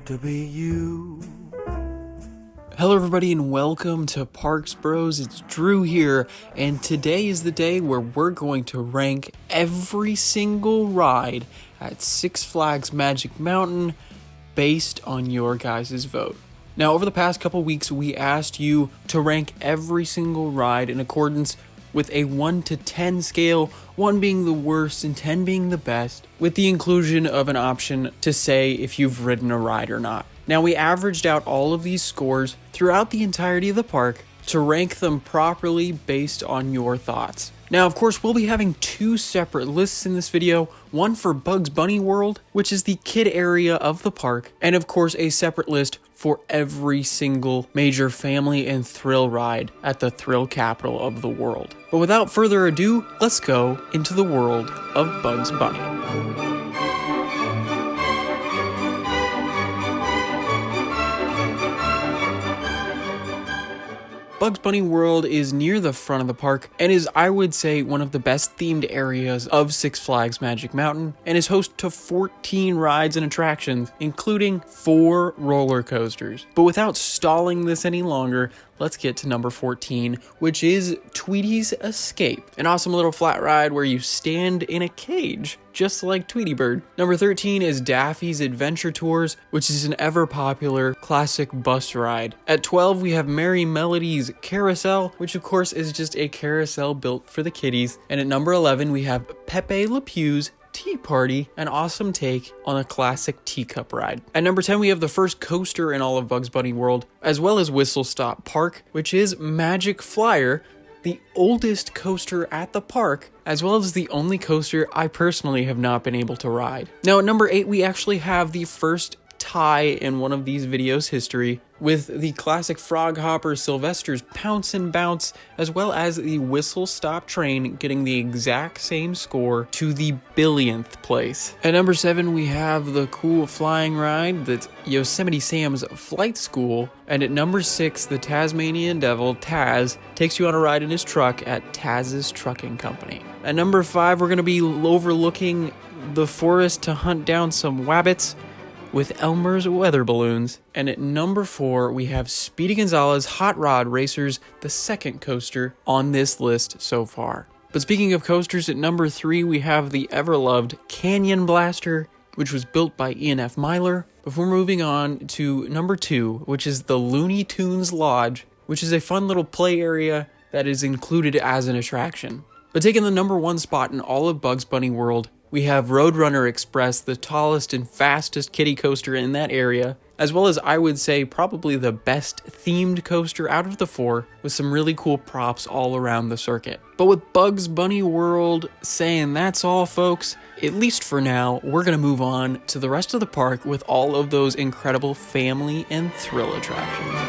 to be you. Hello everybody and welcome to Parks Bros. It's Drew here, and today is the day where we're going to rank every single ride at Six Flags Magic Mountain based on your guys' vote. Now, over the past couple weeks, we asked you to rank every single ride in accordance with a 1 to 10 scale, 1 being the worst and 10 being the best, with the inclusion of an option to say if you've ridden a ride or not. Now, we averaged out all of these scores throughout the entirety of the park to rank them properly based on your thoughts. Now, of course, we'll be having two separate lists in this video, one for Bugs Bunny World, which is the kid area of the park, and of course a separate list for every single major family and thrill ride at the thrill capital of the world. But without further ado, let's go into the world of Bugs Bunny. Bugs Bunny World is near the front of the park and is, I would say, one of the best themed areas of Six Flags Magic Mountain, and is host to 14 rides and attractions, including 4 roller coasters. But without stalling this any longer, let's get to number 14, which is Tweety's Escape, an awesome little flat ride where you stand in a cage, just like Tweety Bird. Number 13 is Daffy's Adventure Tours, which is an ever-popular classic bus ride. At 12, we have Merrie Melodies Carousel, which of course is just a carousel built for the kiddies. And at number 11, we have Pepe Le Pew's Tea Party, an awesome take on a classic teacup ride. At number 10, we have the first coaster in all of Bugs Bunny World, as well as Whistlestop Park, which is Magic Flyer, the oldest coaster at the park, as well as the only coaster I personally have not been able to ride. Now at number 8, we actually have the first tie in one of these videos' history, with the classic frog hopper Sylvester's Pounce and Bounce, as well as the Whistlestop Train getting the exact same score to the billionth place. At number 7, we have the cool flying ride that's Yosemite Sam's Flight School, and at number 6, the Tasmanian Devil, Taz, takes you on a ride in his truck at Taz's Trucking Company. At number 5, we're going to be overlooking the forest to hunt down some wabbits with Elmer's weather balloons. And at number 4, we have Speedy Gonzales Hot Rod Racers, the second coaster on this list so far. But speaking of coasters, at number 3, we have the ever-loved Canyon Blaster, which was built by Ian F. Myler, before moving on to number 2, which is the Looney Tunes Lodge, which is a fun little play area that is included as an attraction. But taking the number 1 spot in all of Bugs Bunny World, we have Roadrunner Express, the tallest and fastest kiddie coaster in that area, as well as, I would say, probably the best themed coaster out of the 4, with some really cool props all around the circuit. But with Bugs Bunny World saying that's all, folks, at least for now, we're going to move on to the rest of the park with all of those incredible family and thrill attractions.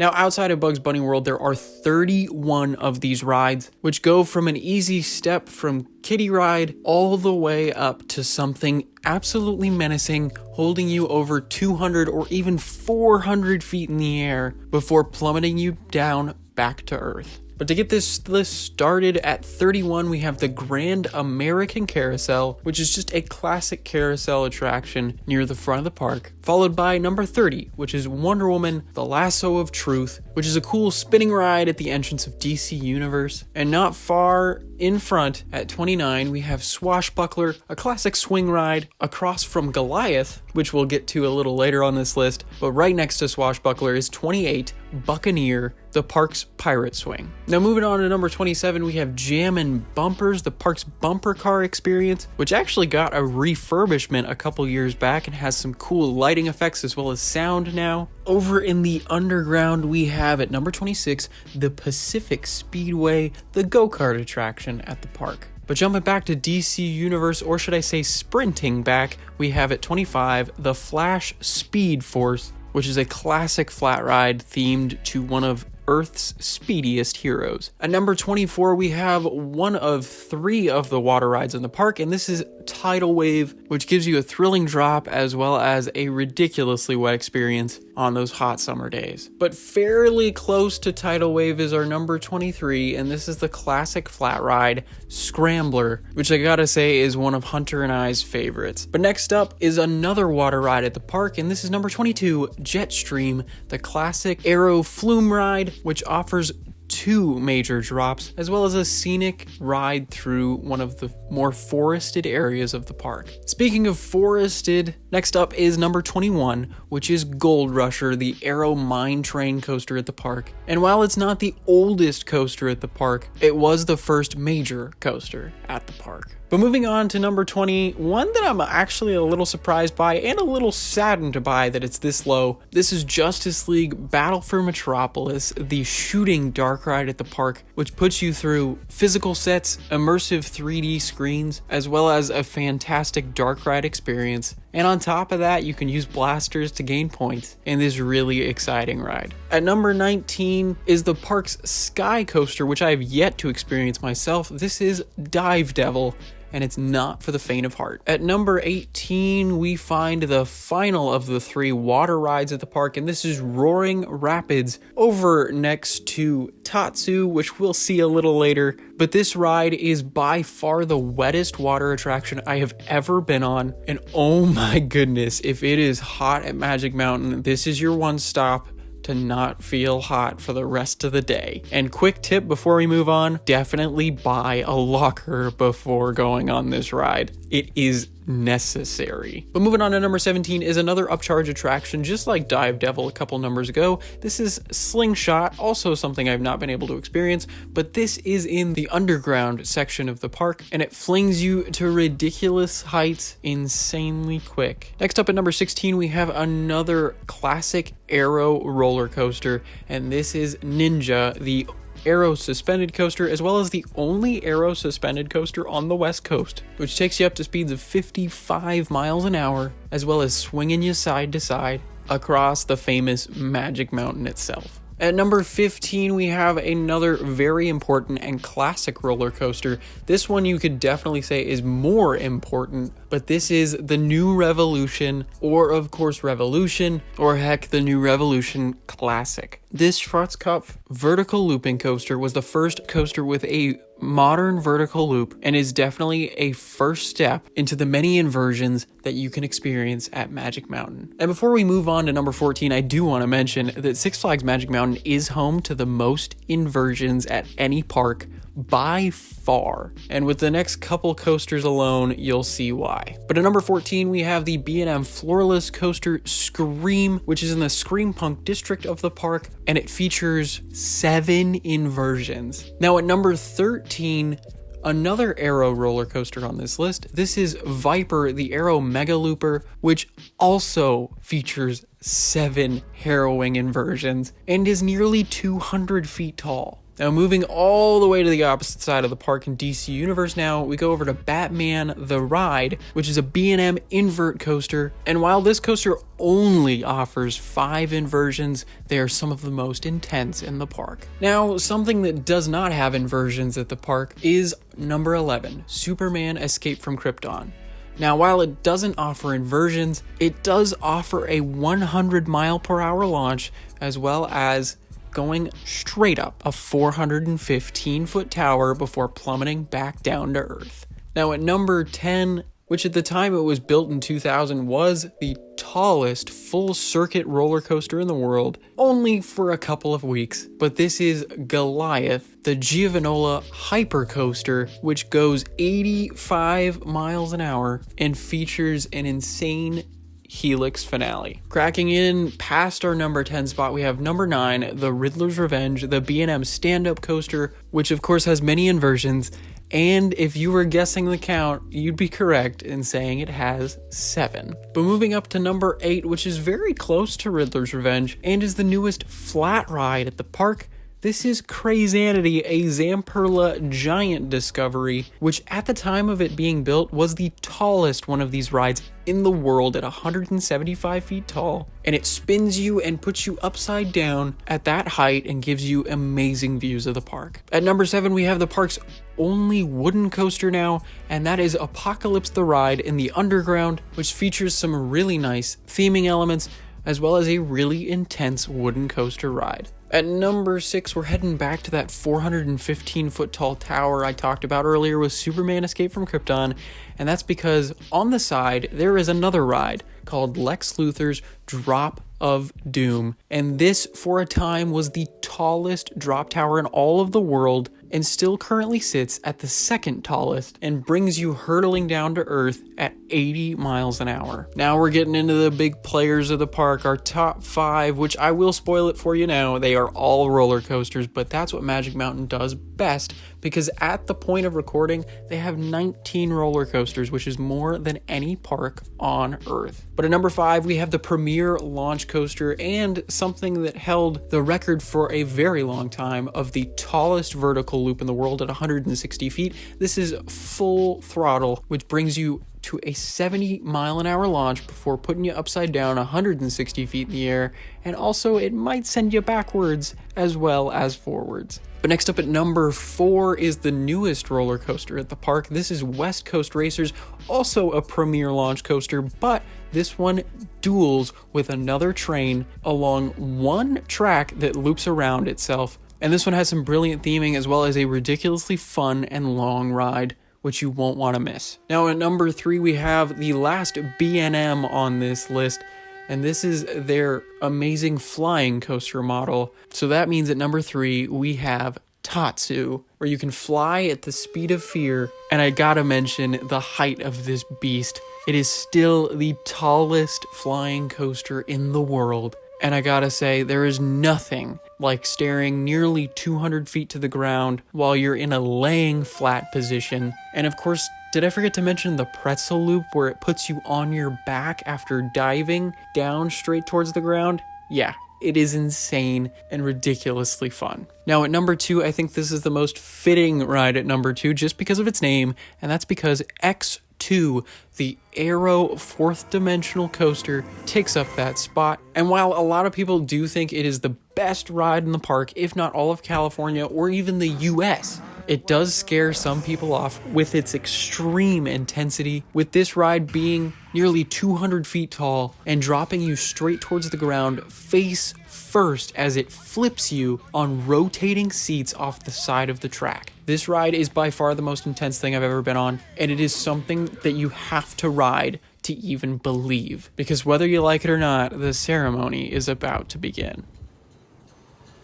Now, outside of Bugs Bunny World, there are 31 of these rides, which go from an easy step from kiddie ride all the way up to something absolutely menacing, holding you over 200 or even 400 feet in the air before plummeting you down back to Earth. But to get this list started, at 31, we have the Grand American Carousel, which is just a classic carousel attraction near the front of the park, followed by number 30, which is Wonder Woman, The Lasso of Truth, which is a cool spinning ride at the entrance of DC Universe. And not far in front, at 29, we have Swashbuckler, a classic swing ride across from Goliath, which we'll get to a little later on this list. But right next to Swashbuckler is 28, Buccaneer, the park's pirate swing. Now moving on to number 27, we have Jammin' Bumpers, the park's bumper car experience, which actually got a refurbishment a couple years back and has some cool lighting effects as well as sound now. Over in the underground, we have at number 26, the Pacific Speedway, the go-kart attraction at the park. But jumping back to DC Universe, or should I say sprinting back, we have at 25, the Flash Speed Force, which is a classic flat ride themed to one of Earth's speediest heroes. At number 24, we have one of 3 of the water rides in the park, and this is Tidal Wave, which gives you a thrilling drop as well as a ridiculously wet experience on those hot summer days. But fairly close to tidal wave is our number 23, and this is the classic flat ride Scrambler, which I gotta say is one of Hunter and I's favorites. But next up is another water ride at the park, and this is number 22, Jetstream, the classic aero flume ride, which offers 2 major drops, as well as a scenic ride through one of the more forested areas of the park. Speaking of forested, next up is number 21, which is Gold Rusher, the Aero Mine Train coaster at the park. And while it's not the oldest coaster at the park, it was the first major coaster at the park. But moving on to number 20, one that I'm actually a little surprised by and a little saddened by that it's this low. This is Justice League Battle for Metropolis, the shooting dark ride at the park, which puts you through physical sets, immersive 3D screens, as well as a fantastic dark ride experience. And on top of that, you can use blasters to gain points in this really exciting ride. At number 19 is the park's Sky Coaster, which I have yet to experience myself. This is Dive Devil, and it's not for the faint of heart. At number 18, we find the final of the 3 water rides at the park, and this is Roaring Rapids over next to Tatsu, which we'll see a little later. But this ride is by far the wettest water attraction I have ever been on, and oh my goodness, if it is hot at Magic Mountain, this is your one stop to not feel hot for the rest of the day. And quick tip before we move on, definitely buy a locker before going on this ride. It is necessary. But moving on to number 17 is another upcharge attraction, just like Dive Devil a couple numbers ago. This is Slingshot, also something I've not been able to experience, but this is in the underground section of the park, and it flings you to ridiculous heights insanely quick. Next up at number 16, we have another classic aero roller coaster, and this is Ninja, the aero suspended coaster, as well as the only aero suspended coaster on the West Coast, which takes you up to speeds of 55 miles an hour, as well as swinging you side to side across the famous Magic Mountain itself. At number 15, we have another very important and classic roller coaster. This one you could definitely say is more important, but this is the New Revolution, or of course Revolution, or heck, the New Revolution Classic. This Schwarzkopf vertical looping coaster was the first coaster with a modern vertical loop, and is definitely a first step into the many inversions that you can experience at Magic Mountain. And before we move on to number 14, I do want to mention that Six Flags Magic Mountain is home to the most inversions at any park by far. And with the next couple coasters alone, you'll see why. But at number 14, we have the B&M floorless coaster Scream, which is in the Scream Punk district of the park, and it features 7 inversions. Now at number 13, another aero roller coaster on this list. This is Viper, the Aero Mega Looper, which also features 7 harrowing inversions and is nearly 200 feet tall. Now moving all the way to the opposite side of the park in DC Universe now, we go over to Batman The Ride, which is a B&M invert coaster. And while this coaster only offers 5 inversions, they are some of the most intense in the park. Now, something that does not have inversions at the park is number 11, Superman Escape from Krypton. Now, while it doesn't offer inversions, it does offer a 100 mile per hour launch, as well as going straight up a 415-foot tower before plummeting back down to Earth. Now at number 10, which at the time it was built in 2000 was the tallest full circuit roller coaster in the world, only for a couple of weeks, but this is Goliath, the Giovanola Hyper Coaster, which goes 85 miles an hour and features an insane Helix finale. Cracking in past our number 10 spot, we have number 9, the Riddler's Revenge, the B&M stand-up coaster, which of course has many inversions, and if you were guessing the count, you'd be correct in saying it has 7. But moving up to number 8, which is very close to Riddler's Revenge, and is the newest flat ride at the park, this is Crazanity, a Zamperla giant discovery, which at the time of it being built was the tallest one of these rides in the world at 175 feet tall, and it spins you and puts you upside down at that height and gives you amazing views of the park. At number 7, we have the park's only wooden coaster now, and that is Apocalypse the Ride in the Underground, which features some really nice theming elements, as well as a really intense wooden coaster ride. At number 6, we're heading back to that 415-foot tall tower I talked about earlier with Superman Escape from Krypton, and that's because on the side there is another ride called Lex Luthor's Drop of Doom, and this for a time was the tallest drop tower in all of the world and still currently sits at the second tallest and brings you hurtling down to earth at 80 miles an hour. Now we're getting into the big players of the park, our top 5, which I will spoil it for you now. They are all roller coasters, but that's what Magic Mountain does best, because at the point of recording, they have 19 roller coasters, which is more than any park on Earth. But at number 5, we have the premier launch coaster and something that held the record for a very long time of the tallest vertical loop in the world at 160 feet. This is Full Throttle, which brings you to a 70-mile-an-hour launch before putting you upside down 160 feet in the air, and also it might send you backwards as well as forwards. But next up at number 4 is the newest roller coaster at the park. This is West Coast Racers, also a premier launch coaster, but this one duels with another train along one track that loops around itself. And this one has some brilliant theming as well as a ridiculously fun and long ride, which you won't want to miss. Now at number 3, we have the last B&M on this list, and this is their amazing flying coaster model. So that means at number 3, we have Tatsu, where you can fly at the speed of fear. And I gotta mention the height of this beast. It is still the tallest flying coaster in the world. And I gotta say, there is nothing like staring nearly 200 feet to the ground while you're in a laying flat position. And of course, did I forget to mention the pretzel loop where it puts you on your back after diving down straight towards the ground? Yeah, it is insane and ridiculously fun. Now at number 2, I think this is the most fitting ride at number 2 just because of its name, and that's because X2, the Aero 4th dimensional coaster, takes up that spot. And while a lot of people do think it is the best ride in the park, if not all of California or even the US, it does scare some people off with its extreme intensity, with this ride being nearly 200 feet tall and dropping you straight towards the ground face first as it flips you on rotating seats off the side of the track. This ride is by far the most intense thing I've ever been on, and it is something that you have to ride to even believe, because whether you like it or not, the ceremony is about to begin.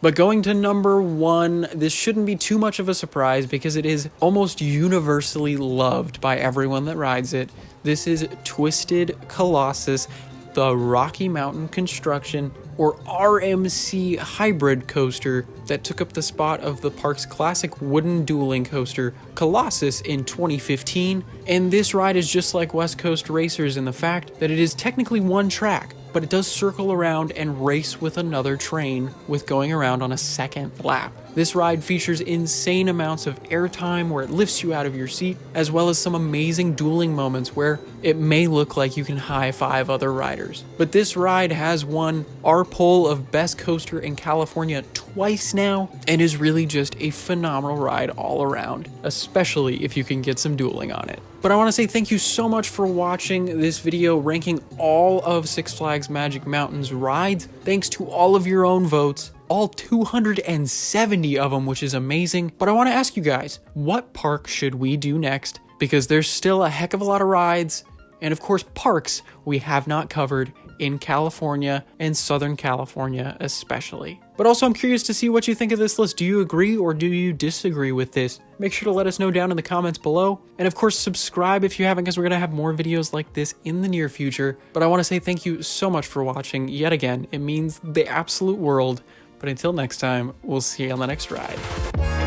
But going to number 1, this shouldn't be too much of a surprise because it is almost universally loved by everyone that rides it. This is Twisted Colossus, the Rocky Mountain Construction, or RMC hybrid coaster that took up the spot of the park's classic wooden dueling coaster, Colossus, in 2015. And this ride is just like West Coast Racers in the fact that it is technically one track, but it does circle around and race with another train, with going around on a second lap. This ride features insane amounts of airtime where it lifts you out of your seat, as well as some amazing dueling moments where it may look like you can high-five other riders. But this ride has won our poll of best coaster in California twice now, and is really just a phenomenal ride all around, especially if you can get some dueling on it. But I want to say thank you so much for watching this video ranking all of Six Flags Magic Mountain's rides. Thanks to all of your own votes, all 270 of them, which is amazing. But I want to ask you guys, what park should we do next? Because there's still a heck of a lot of rides, and of course parks we have not covered in California and Southern California especially. But also I'm curious to see what you think of this list. Do you agree or do you disagree with this? Make sure to let us know down in the comments below. And of course, subscribe if you haven't, because we're going to have more videos like this in the near future. But I want to say thank you so much for watching yet again. It means the absolute world. But until next time, we'll see you on the next ride.